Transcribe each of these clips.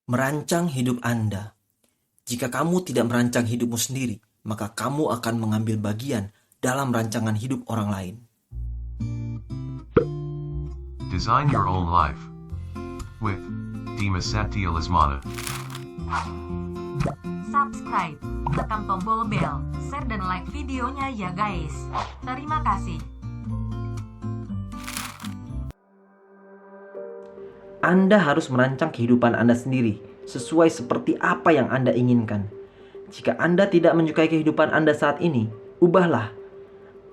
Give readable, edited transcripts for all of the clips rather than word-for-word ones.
Merancang hidup Anda. Jika kamu tidak merancang hidupmu sendiri, maka kamu akan mengambil bagian dalam rancangan hidup orang lain. Design your own life with Dimas Satya Lesmana. Subscribe, tekan tombol bel, share dan like videonya ya guys. Terima kasih. Anda harus merancang kehidupan Anda sendiri, sesuai seperti apa yang Anda inginkan. Jika Anda tidak menyukai kehidupan Anda saat ini, ubahlah.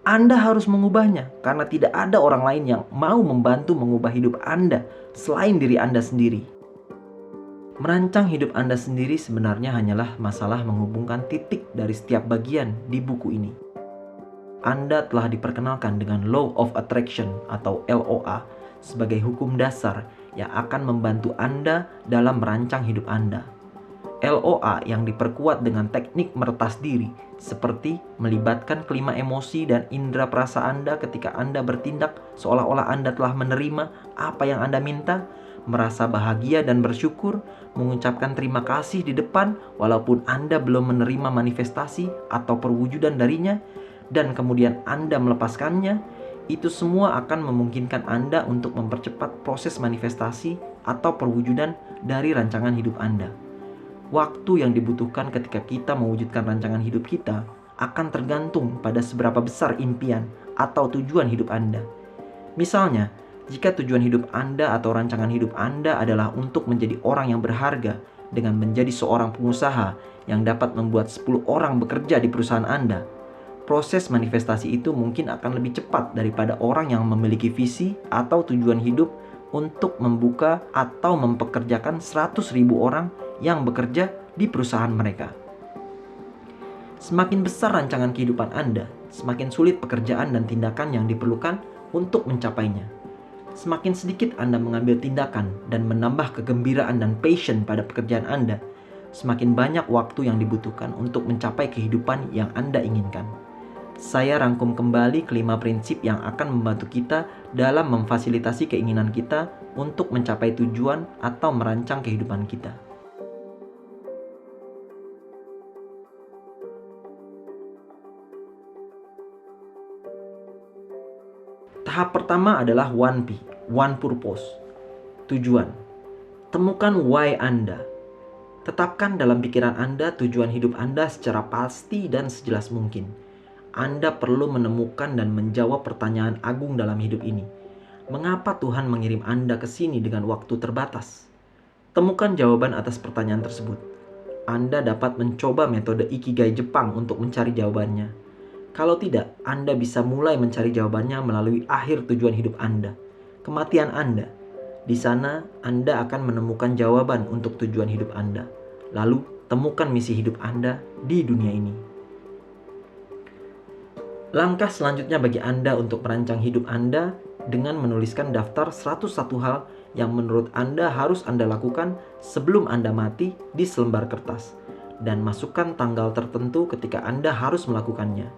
Anda harus mengubahnya, karena tidak ada orang lain yang mau membantu mengubah hidup Anda selain diri Anda sendiri. Merancang hidup Anda sendiri sebenarnya hanyalah masalah menghubungkan titik dari setiap bagian di buku ini. Anda telah diperkenalkan dengan Law of Attraction atau LOA sebagai hukum dasar yang akan membantu Anda dalam merancang hidup Anda. LOA yang diperkuat dengan teknik meretas diri seperti melibatkan kelima emosi dan indera perasa Anda ketika Anda bertindak seolah-olah Anda telah menerima apa yang Anda minta, merasa bahagia dan bersyukur, mengucapkan terima kasih di depan walaupun Anda belum menerima manifestasi atau perwujudan darinya, dan kemudian Anda melepaskannya. Itu semua akan memungkinkan Anda untuk mempercepat proses manifestasi atau perwujudan dari rancangan hidup Anda. Waktu yang dibutuhkan ketika kita mewujudkan rancangan hidup kita akan tergantung pada seberapa besar impian atau tujuan hidup Anda. Misalnya, jika tujuan hidup Anda atau rancangan hidup Anda adalah untuk menjadi orang yang berharga dengan menjadi seorang pengusaha yang dapat membuat 10 orang bekerja di perusahaan Anda, proses manifestasi itu mungkin akan lebih cepat daripada orang yang memiliki visi atau tujuan hidup untuk membuka atau mempekerjakan 100.000 orang yang bekerja di perusahaan mereka. Semakin besar rancangan kehidupan Anda, semakin sulit pekerjaan dan tindakan yang diperlukan untuk mencapainya. Semakin sedikit Anda mengambil tindakan dan menambah kegembiraan dan passion pada pekerjaan Anda, semakin banyak waktu yang dibutuhkan untuk mencapai kehidupan yang Anda inginkan. Saya rangkum kembali kelima prinsip yang akan membantu kita dalam memfasilitasi keinginan kita untuk mencapai tujuan atau merancang kehidupan kita. Tahap pertama adalah 1P, One Purpose. Tujuan. Temukan why Anda. Tetapkan dalam pikiran Anda tujuan hidup Anda secara pasti dan sejelas mungkin. Anda perlu menemukan dan menjawab pertanyaan agung dalam hidup ini. Mengapa Tuhan mengirim Anda ke sini dengan waktu terbatas? Temukan jawaban atas pertanyaan tersebut. Anda dapat mencoba metode Ikigai Jepang untuk mencari jawabannya. Kalau tidak, Anda bisa mulai mencari jawabannya melalui akhir tujuan hidup Anda, kematian Anda. Di sana, Anda akan menemukan jawaban untuk tujuan hidup Anda. Lalu, temukan misi hidup Anda di dunia ini. Langkah selanjutnya bagi Anda untuk merancang hidup Anda dengan menuliskan daftar 101 hal yang menurut Anda harus Anda lakukan sebelum Anda mati di selembar kertas, dan masukkan tanggal tertentu ketika Anda harus melakukannya.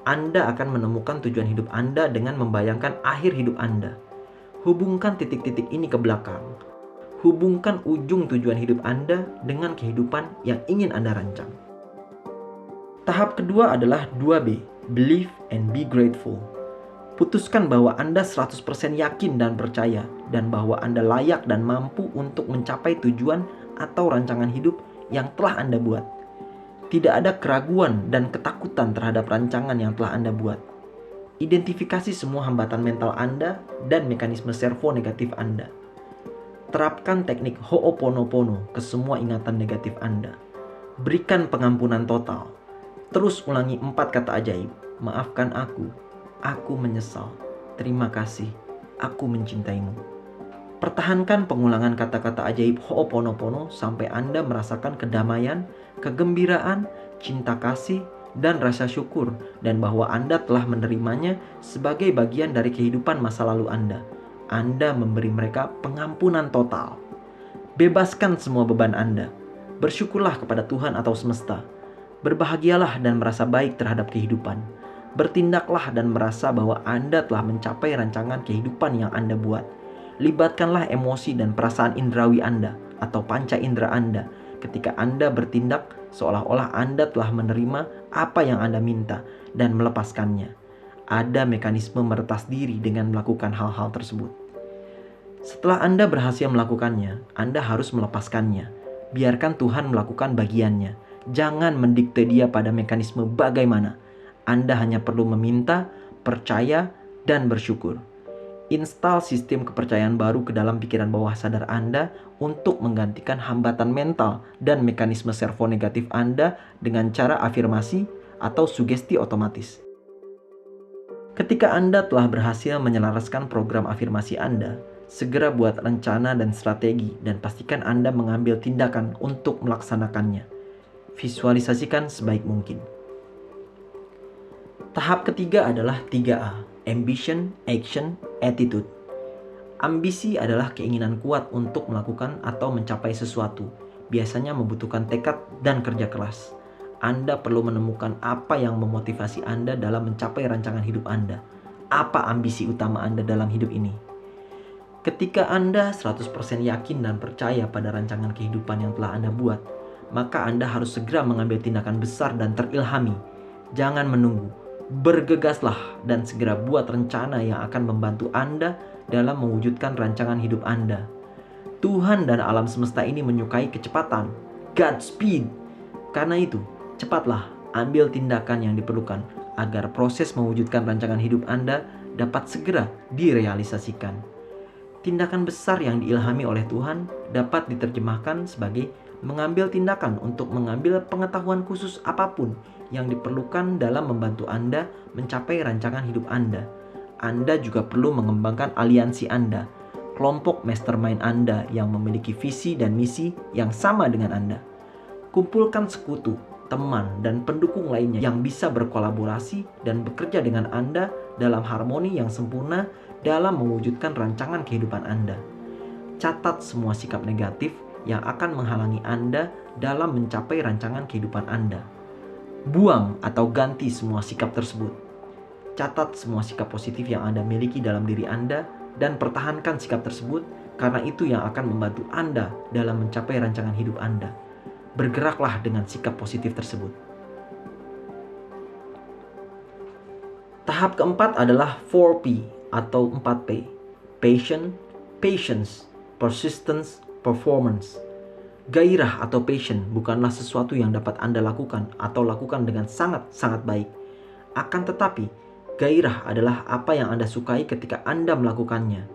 Anda akan menemukan tujuan hidup Anda dengan membayangkan akhir hidup Anda. Hubungkan titik-titik ini ke belakang. Hubungkan ujung tujuan hidup Anda dengan kehidupan yang ingin Anda rancang. Tahap kedua adalah 2B, Believe and be grateful. Putuskan bahwa Anda 100% yakin dan percaya, dan bahwa Anda layak dan mampu untuk mencapai tujuan atau rancangan hidup yang telah Anda buat. Tidak ada keraguan dan ketakutan terhadap rancangan yang telah Anda buat. Identifikasi semua hambatan mental Anda dan mekanisme servo negatif Anda. Terapkan teknik Ho'oponopono ke semua ingatan negatif Anda. Berikan pengampunan total. Terus ulangi 4 kata ajaib. Maafkan aku menyesal, terima kasih, aku mencintaimu. Pertahankan pengulangan kata-kata ajaib Ho'oponopono sampai Anda merasakan kedamaian, kegembiraan, cinta kasih, dan rasa syukur, dan bahwa Anda telah menerimanya sebagai bagian dari kehidupan masa lalu Anda. Anda memberi mereka pengampunan total. Bebaskan semua beban Anda. Bersyukurlah kepada Tuhan atau semesta. Berbahagialah dan merasa baik terhadap kehidupan. Bertindaklah dan merasa bahwa Anda telah mencapai rancangan kehidupan yang Anda buat. Libatkanlah emosi dan perasaan indrawi Anda atau panca indera Anda ketika Anda bertindak seolah-olah Anda telah menerima apa yang Anda minta dan melepaskannya. Ada mekanisme meretas diri dengan melakukan hal-hal tersebut. Setelah Anda berhasil melakukannya, Anda harus melepaskannya. Biarkan Tuhan melakukan bagiannya. Jangan mendikte Dia pada mekanisme bagaimana. Anda hanya perlu meminta, percaya, dan bersyukur. Install sistem kepercayaan baru ke dalam pikiran bawah sadar Anda untuk menggantikan hambatan mental dan mekanisme servo negatif Anda dengan cara afirmasi atau sugesti otomatis. Ketika Anda telah berhasil menyelaraskan program afirmasi Anda, segera buat rencana dan strategi dan pastikan Anda mengambil tindakan untuk melaksanakannya. Visualisasikan sebaik mungkin. Tahap ketiga adalah 3A, Ambition, Action, Attitude. Ambisi adalah keinginan kuat untuk melakukan atau mencapai sesuatu. Biasanya membutuhkan tekad dan kerja keras. Anda perlu menemukan apa yang memotivasi Anda dalam mencapai rancangan hidup Anda. Apa ambisi utama Anda dalam hidup ini? Ketika Anda 100% yakin dan percaya pada rancangan kehidupan yang telah Anda buat, maka Anda harus segera mengambil tindakan besar dan terilhami. Jangan menunggu. Bergegaslah dan segera buat rencana yang akan membantu Anda dalam mewujudkan rancangan hidup Anda. Tuhan dan alam semesta ini menyukai kecepatan, Godspeed. Karena itu, cepatlah ambil tindakan yang diperlukan agar proses mewujudkan rancangan hidup Anda dapat segera direalisasikan. Tindakan besar yang diilhami oleh Tuhan dapat diterjemahkan sebagai mengambil tindakan untuk mengambil pengetahuan khusus apapun yang diperlukan dalam membantu Anda mencapai rancangan hidup Anda. Anda juga perlu mengembangkan aliansi Anda, kelompok mastermind Anda yang memiliki visi dan misi yang sama dengan Anda. Kumpulkan sekutu, teman, dan pendukung lainnya yang bisa berkolaborasi dan bekerja dengan Anda dalam harmoni yang sempurna dalam mewujudkan rancangan kehidupan Anda. Catat semua sikap negatif yang akan menghalangi Anda dalam mencapai rancangan kehidupan Anda. Buang atau ganti semua sikap tersebut. Catat semua sikap positif yang Anda miliki dalam diri Anda dan pertahankan sikap tersebut karena itu yang akan membantu Anda dalam mencapai rancangan hidup Anda. Bergeraklah dengan sikap positif tersebut. Tahap keempat adalah 4P atau 4P. Patience, Persistence, Performance. Gairah atau passion bukanlah sesuatu yang dapat Anda lakukan atau lakukan dengan sangat-sangat baik. Akan tetapi, gairah adalah apa yang Anda sukai ketika Anda melakukannya.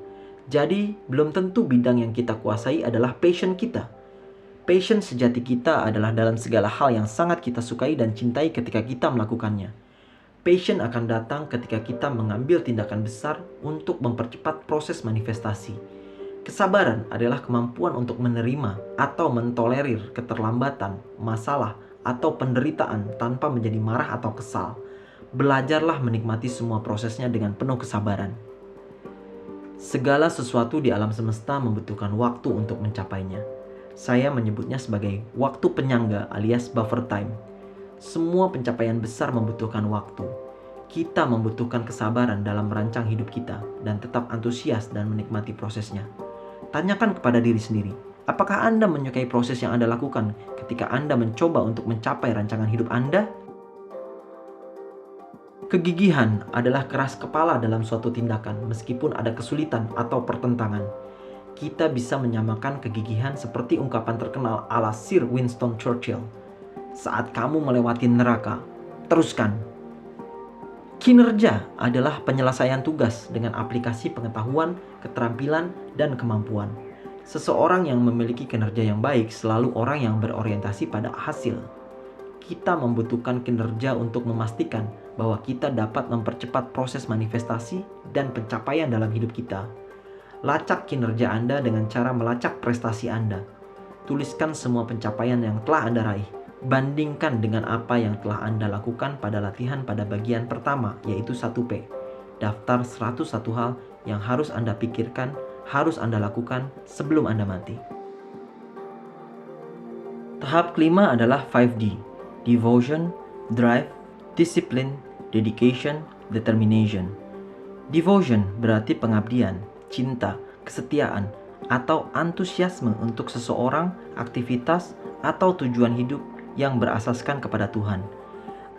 Jadi, belum tentu bidang yang kita kuasai adalah passion kita. Passion sejati kita adalah dalam segala hal yang sangat kita sukai dan cintai ketika kita melakukannya. Passion akan datang ketika kita mengambil tindakan besar untuk mempercepat proses manifestasi. Kesabaran adalah kemampuan untuk menerima atau mentolerir keterlambatan, masalah, atau penderitaan tanpa menjadi marah atau kesal. Belajarlah menikmati semua prosesnya dengan penuh kesabaran. Segala sesuatu di alam semesta membutuhkan waktu untuk mencapainya. Saya menyebutnya sebagai waktu penyangga alias buffer time. Semua pencapaian besar membutuhkan waktu. Kita membutuhkan kesabaran dalam merancang hidup kita dan tetap antusias dan menikmati prosesnya. Tanyakan kepada diri sendiri, apakah Anda menyukai proses yang Anda lakukan ketika Anda mencoba untuk mencapai rancangan hidup Anda? Kegigihan adalah keras kepala dalam suatu tindakan meskipun ada kesulitan atau pertentangan. Kita bisa menyamakan kegigihan seperti ungkapan terkenal ala Sir Winston Churchill. Saat kamu melewati neraka, teruskan. Kinerja adalah penyelesaian tugas dengan aplikasi pengetahuan, keterampilan, dan kemampuan. Seseorang yang memiliki kinerja yang baik selalu orang yang berorientasi pada hasil. Kita membutuhkan kinerja untuk memastikan bahwa kita dapat mempercepat proses manifestasi dan pencapaian dalam hidup kita. Lacak kinerja Anda dengan cara melacak prestasi Anda. Tuliskan semua pencapaian yang telah Anda raih. Bandingkan dengan apa yang telah Anda lakukan pada latihan pada bagian pertama, yaitu 1P. Daftar 101 hal yang harus Anda pikirkan, harus Anda lakukan sebelum Anda mati. Tahap kelima adalah 5D. Devotion, Drive, Discipline, Dedication, Determination. Devotion berarti pengabdian, cinta, kesetiaan, atau antusiasme untuk seseorang, aktivitas, atau tujuan hidup yang berasaskan kepada Tuhan.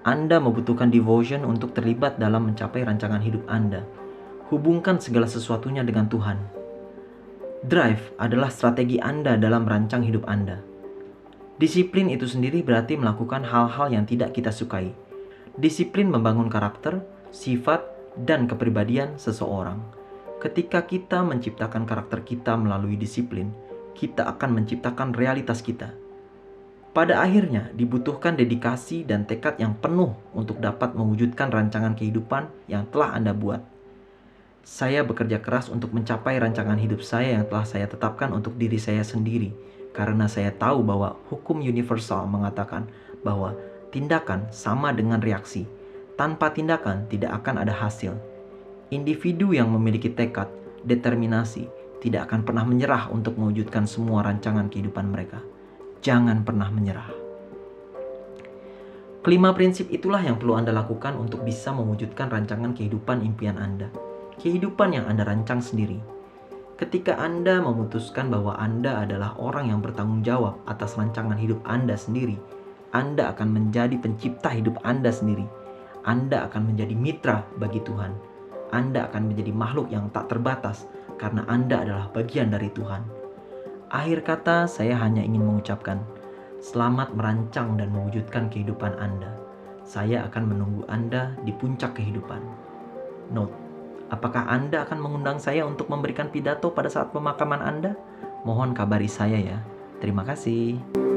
Anda membutuhkan devotion untuk terlibat dalam mencapai rancangan hidup Anda. Hubungkan segala sesuatunya dengan Tuhan. Drive adalah strategi Anda dalam merancang hidup Anda. Disiplin itu sendiri berarti melakukan hal-hal yang tidak kita sukai. Disiplin membangun karakter, sifat, dan kepribadian seseorang. Ketika kita menciptakan karakter kita melalui disiplin, kita akan menciptakan realitas kita. Pada akhirnya dibutuhkan dedikasi dan tekad yang penuh untuk dapat mewujudkan rancangan kehidupan yang telah Anda buat. Saya bekerja keras untuk mencapai rancangan hidup saya yang telah saya tetapkan untuk diri saya sendiri, karena saya tahu bahwa hukum universal mengatakan bahwa tindakan sama dengan reaksi. Tanpa tindakan tidak akan ada hasil. Individu yang memiliki tekad, determinasi, tidak akan pernah menyerah untuk mewujudkan semua rancangan kehidupan mereka. Jangan pernah menyerah. Kelima prinsip itulah yang perlu Anda lakukan untuk bisa mewujudkan rancangan kehidupan impian Anda. Kehidupan yang Anda rancang sendiri. Ketika Anda memutuskan bahwa Anda adalah orang yang bertanggung jawab atas rancangan hidup Anda sendiri, Anda akan menjadi pencipta hidup Anda sendiri. Anda akan menjadi mitra bagi Tuhan. Anda akan menjadi makhluk yang tak terbatas karena Anda adalah bagian dari Tuhan. Akhir kata, saya hanya ingin mengucapkan, selamat merancang dan mewujudkan kehidupan Anda. Saya akan menunggu Anda di puncak kehidupan. Note, apakah Anda akan mengundang saya untuk memberikan pidato pada saat pemakaman Anda? Mohon kabari saya ya. Terima kasih.